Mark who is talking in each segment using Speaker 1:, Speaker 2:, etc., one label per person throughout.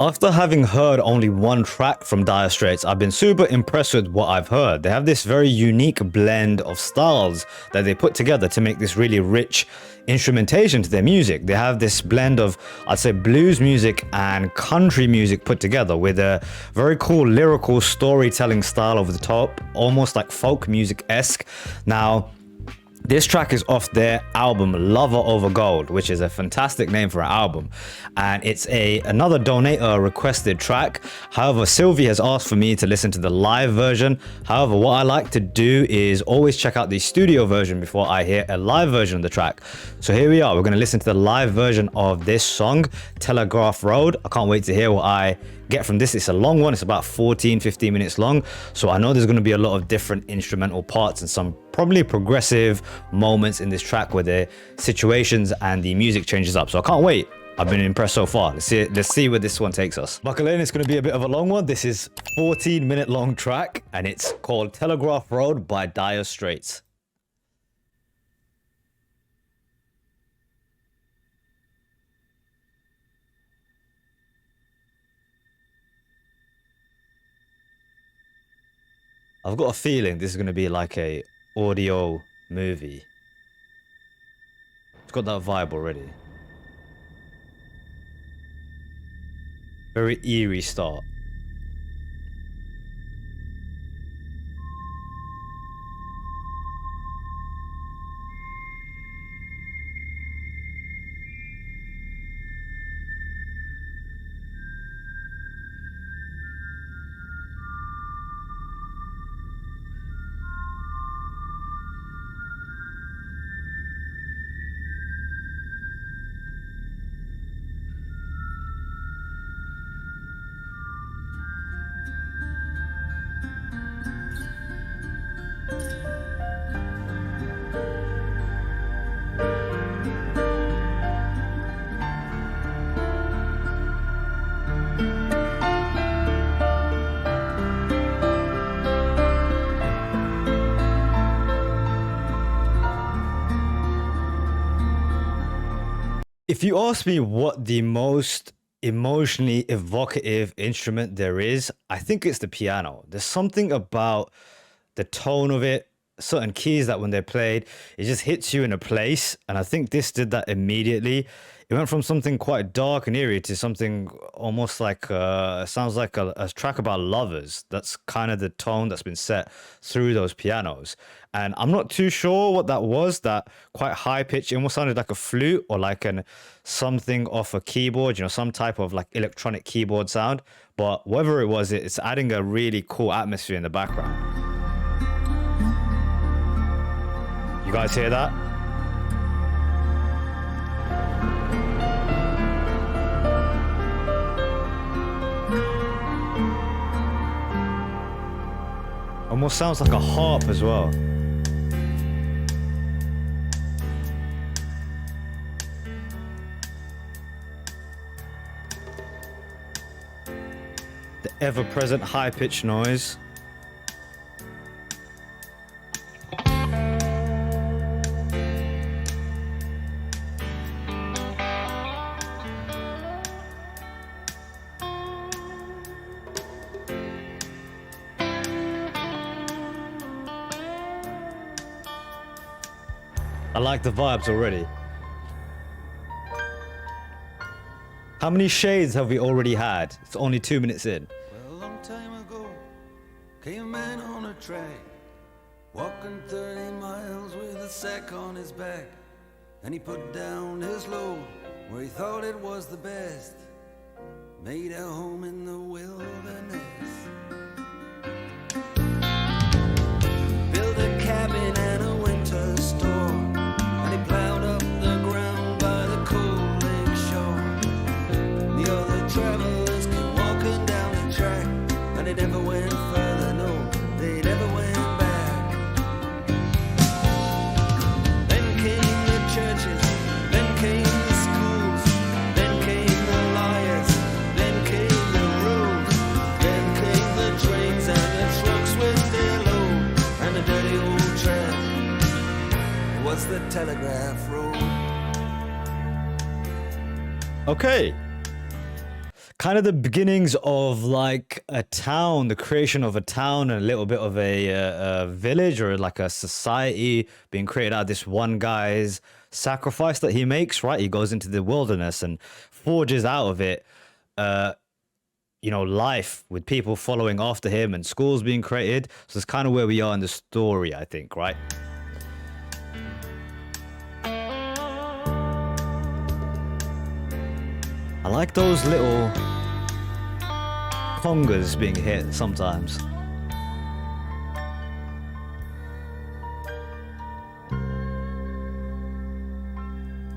Speaker 1: After having heard only one track from Dire Straits, I've been super impressed with what I've heard. They have this very unique blend of styles that they put together to make this really rich instrumentation to their music. They have this blend of, I'd say, blues music and country music put together with a very cool lyrical storytelling style over the top, almost like folk music-esque. Now, this track is off their album Lover Over Gold, which is a fantastic name for an album, and it's another donator requested track. However, Sylvie has asked for me to listen to the live version. However, what I like to do is always check out the studio version before I hear a live version of the track. So here we are, we're going to listen to the live version of this song, Telegraph Road. I can't wait to hear what I get from this. It's a long one, it's about 14-15 minutes long, so I know there's going to be a lot of different instrumental parts and some probably progressive moments in this track where the situations and the music changes up. So I can't wait. I've been impressed so far. Let's see where this one takes us. Buckle in, it's going to be a bit of a long one. This is 14-minute long track and it's called Telegraph Road by Dire Straits. I've got a feeling this is going to be like a audio movie. It's got that vibe already. Very eerie start. If you ask me what the most emotionally evocative instrument there is, I think it's the piano. There's something about the tone of it, certain keys that when they're played, it just hits you in a place. And I think this did that immediately. It went from something quite dark and eerie to something almost like, sounds like a track about lovers. That's kind of the tone that's been set through those pianos. And I'm not too sure what that was, that quite high pitch. It almost sounded like a flute or like something off a keyboard, some type of like electronic keyboard sound. But whatever it was, it's adding a really cool atmosphere in the background. You guys hear that? Almost sounds like a harp as well. The ever-present high-pitched noise. I like the vibes already. How many shades have we already had? It's only 2 minutes in.
Speaker 2: Well, a long time ago, came a man on a track, walking 30 miles with a sack on his back. And he put down his load where he thought it was the best, made a home in the wilderness. Built a cabin and a winter store, and he plowed up the ground by the cold lake shore. The other travelers came walking down the track, and they never went further, no, they never went back. Then came the churches, then came the schools, then came the liars, then came the roads, then came the trains and the trucks with their load, and the dirty old track. It was the Telegraph Road.
Speaker 1: Okay. kind of the beginnings of like a town, the creation of a town and a little bit of a village or like a society being created out of this one guy's sacrifice that he makes, right? He goes into the wilderness and forges out of it, life with people following after him and schools being created. So it's kind of where we are in the story, I think, right? I like those little congas being hit sometimes.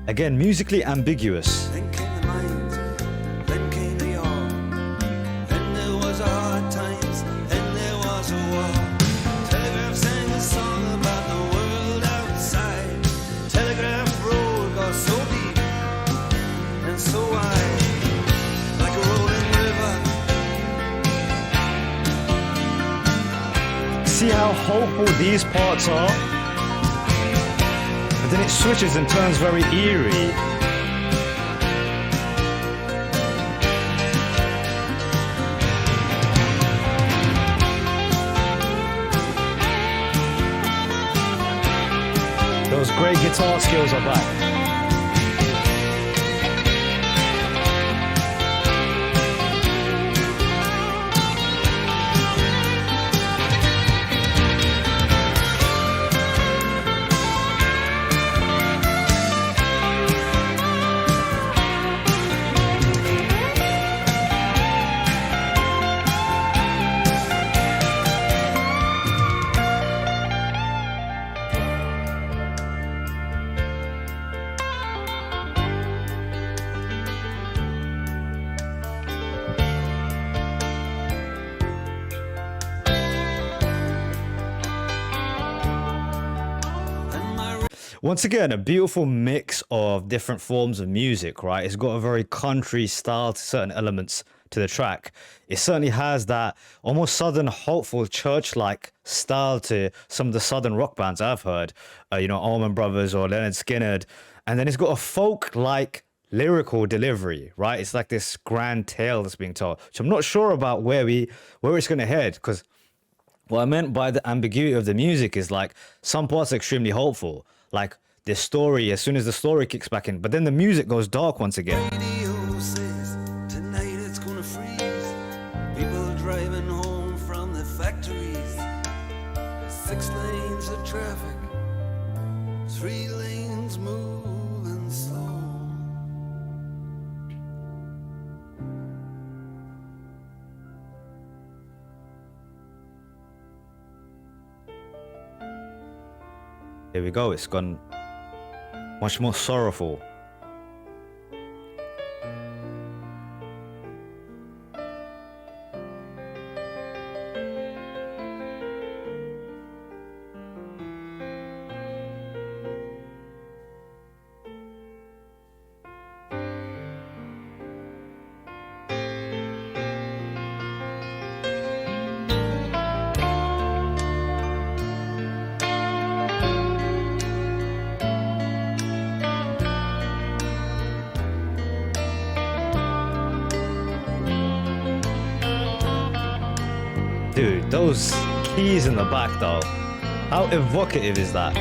Speaker 1: Again, musically ambiguous.
Speaker 2: Then came the mind, then came the all. Then there was a hard times, then there was a war. Telegraph sang a song about the world outside. Telegraph road got so deep and so wide, like a rolling river.
Speaker 1: See how hopeful these parts are? But then it switches and turns very eerie. Those great guitar skills are back. Once again, a beautiful mix of different forms of music, right? It's got a very country style to certain elements to the track. It certainly has that almost southern, hopeful, church-like style to some of the southern rock bands I've heard, Allman Brothers or Leonard Skinner. And then it's got a folk-like lyrical delivery, right? It's like this grand tale that's being told. So I'm not sure about where it's going to head, because what I meant by the ambiguity of the music is like some parts are extremely hopeful. Like this story, as soon as the story kicks back in, but then the music goes dark once again.
Speaker 2: Radio says tonight it's gonna freeze. People driving home from the factories. 6 lanes of traffic, 3 lanes moving slow.
Speaker 1: Here we go. It's gone much more sorrowful. Dude, those keys in the back though, how evocative is that?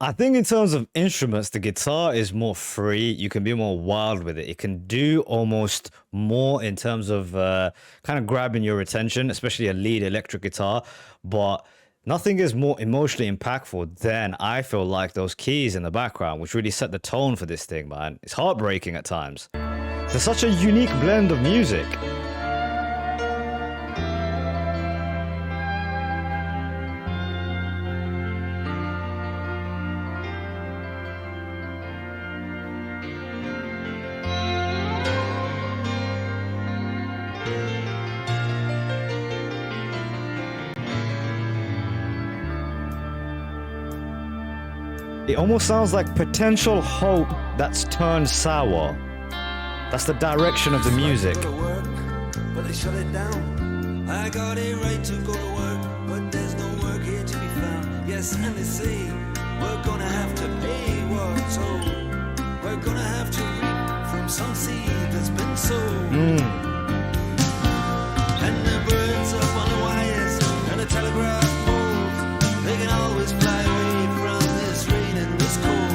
Speaker 1: I think in terms of instruments, the guitar is more free. You can be more wild with it. It can do almost more in terms of kind of grabbing your attention, especially a lead electric guitar. But nothing is more emotionally impactful than, I feel like, those keys in the background, which really set the tone for this thing, man. It's heartbreaking at times. There's such a unique blend of music. It almost sounds like potential hope that's turned sour. That's the direction of the music.
Speaker 2: Go to work, but they shut it down. I got a right to go to work, but there's no work here to be found. Yes, and they say we're gonna have to pay what's owed. We're gonna have to reap from some seed that's been sown. And the birds up on the wires and the telegraph poles, they can always fly away from this rain and this cold.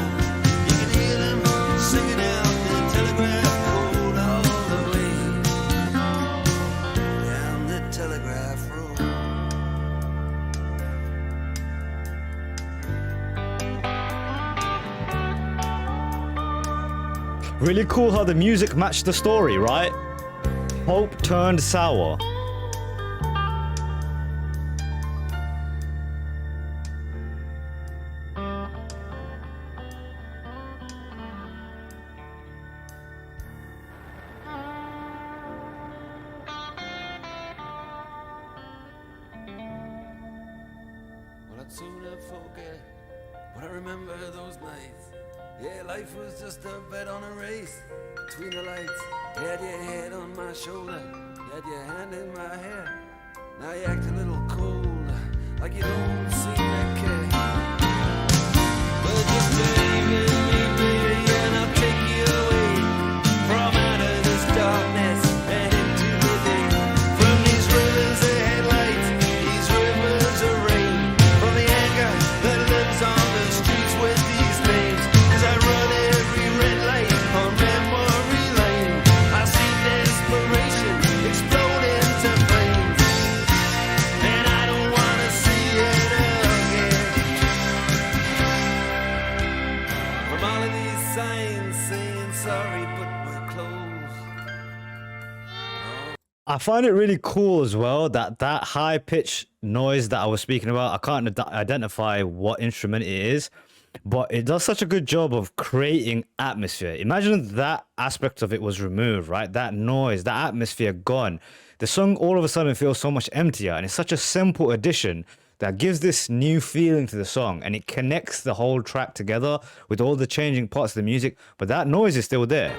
Speaker 2: You can hear them singing out the telegraph code all the way down the telegraph road.
Speaker 1: Really cool how the music matched the story, right? Hope turned sour.
Speaker 2: Well, I'd sooner forget, but I remember those nights. Yeah, life was just a bet on a race between the lights. You had your head on my shoulder, you had your hand in my hair. Now you act a little cold, like you don't seem to care. But just believe in me, baby, and I'll take you away from out of this darkness and into the day. From these rivers of headlights, these rivers of rain, from the anger that lives on the streets with these names. As I run every red light on memory lane, I see desperation explode into flames, and I don't wanna see it again. From all of these signs saying sorry, but we're closed.
Speaker 1: I find it really cool as well that that high pitched noise that I was speaking about, I can't identify what instrument it is, but it does such a good job of creating atmosphere. Imagine that aspect of it was removed, right? That noise, that atmosphere gone. The song all of a sudden feels so much emptier, and it's such a simple addition that gives this new feeling to the song, and it connects the whole track together with all the changing parts of the music, but that noise is still there.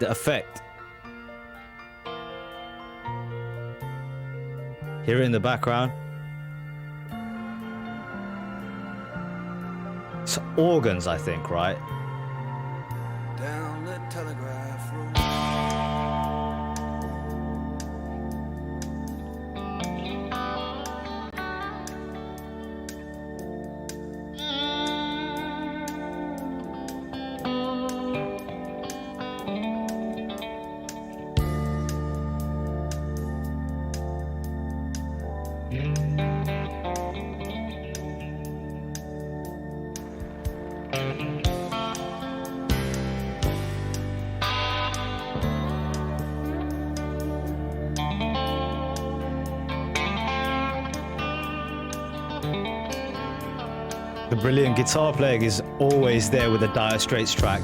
Speaker 1: The effect. Hear it in the background. It's organs, I think, right?
Speaker 2: Down the telegraph road.
Speaker 1: The brilliant guitar playing is always there with the Dire Straits track.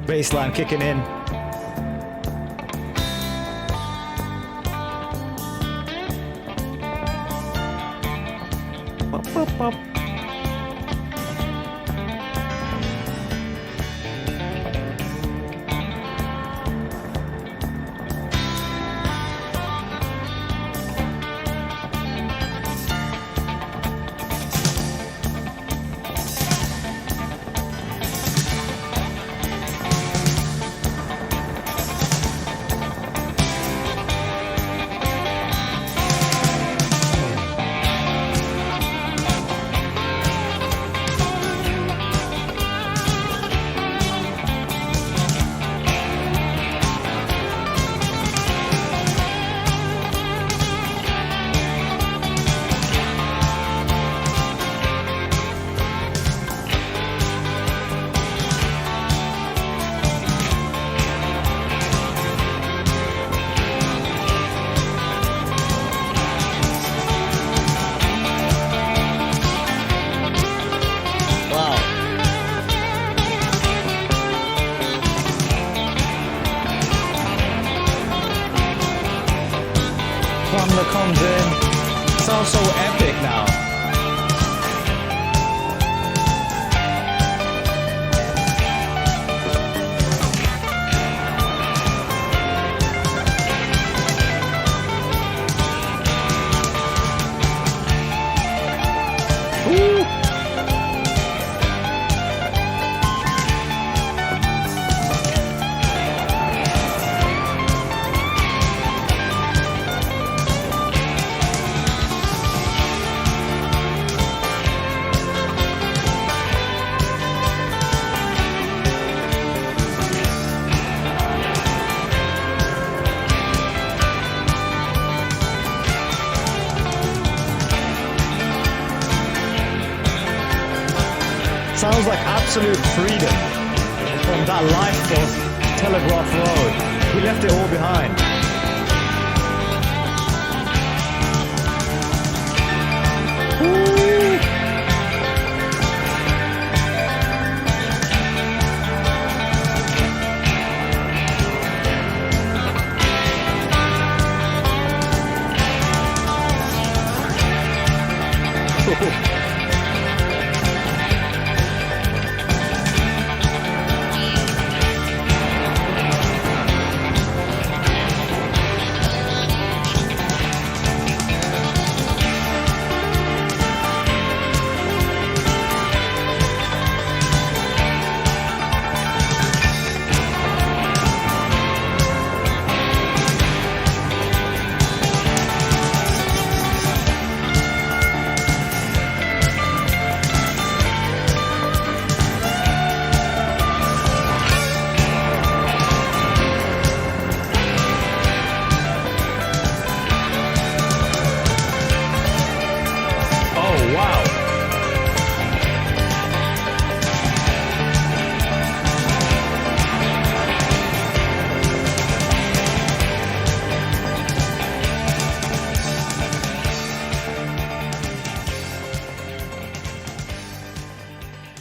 Speaker 1: Bassline kicking in. Pop, pop, pop. drum that comes in. Sounds so epic now. Sounds like absolute freedom from that life of Telegraph Road. We left it all behind.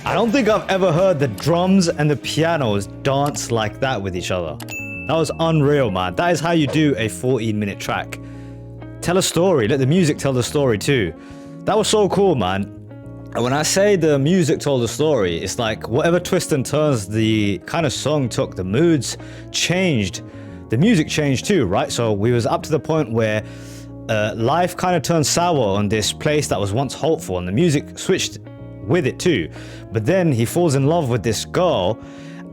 Speaker 1: I don't think I've ever heard the drums and the pianos dance like that with each other. That was unreal, man. That is how you do a 14-minute track. Tell a story. Let the music tell the story too. That was so cool, man. And when I say the music told the story, it's like whatever twists and turns the kind of song took, the moods changed. The music changed too, right? So we was up to the point where life kind of turned sour on this place that was once hopeful, and the music switched with it too. But then he falls in love with this girl,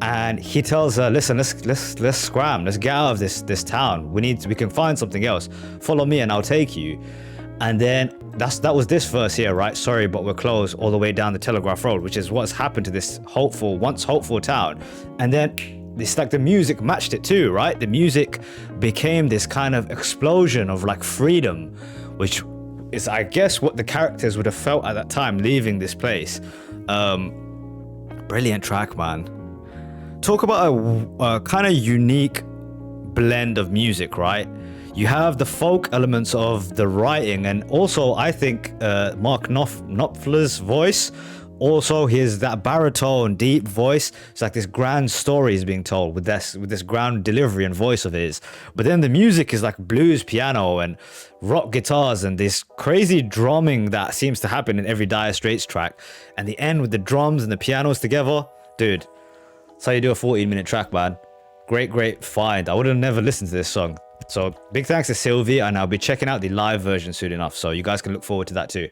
Speaker 1: and he tells her, listen, let's scram, let's get out of this town. We can find something else. Follow me and I'll take you. And then that was this verse here, right? Sorry, but we're closed, all the way down the Telegraph Road, which is what's happened to this once hopeful town. And then it's like the music matched it too, right? The music became this kind of explosion of like freedom, which is, I guess, what the characters would have felt at that time leaving this place. Brilliant track, man. Talk about a kind of unique blend of music, right? You have the folk elements of the writing, and also I think Mark Knopfler's voice. Also, here's that baritone, deep voice. It's like this grand story is being told with this grand delivery and voice of his. But then the music is like blues piano and rock guitars and this crazy drumming that seems to happen in every Dire Straits track. And the end with the drums and the pianos together, dude. That's how you do a 14-minute track, man. Great find. I would have never listened to this song. So big thanks to Sylvie, and I'll be checking out the live version soon enough. So you guys can look forward to that too.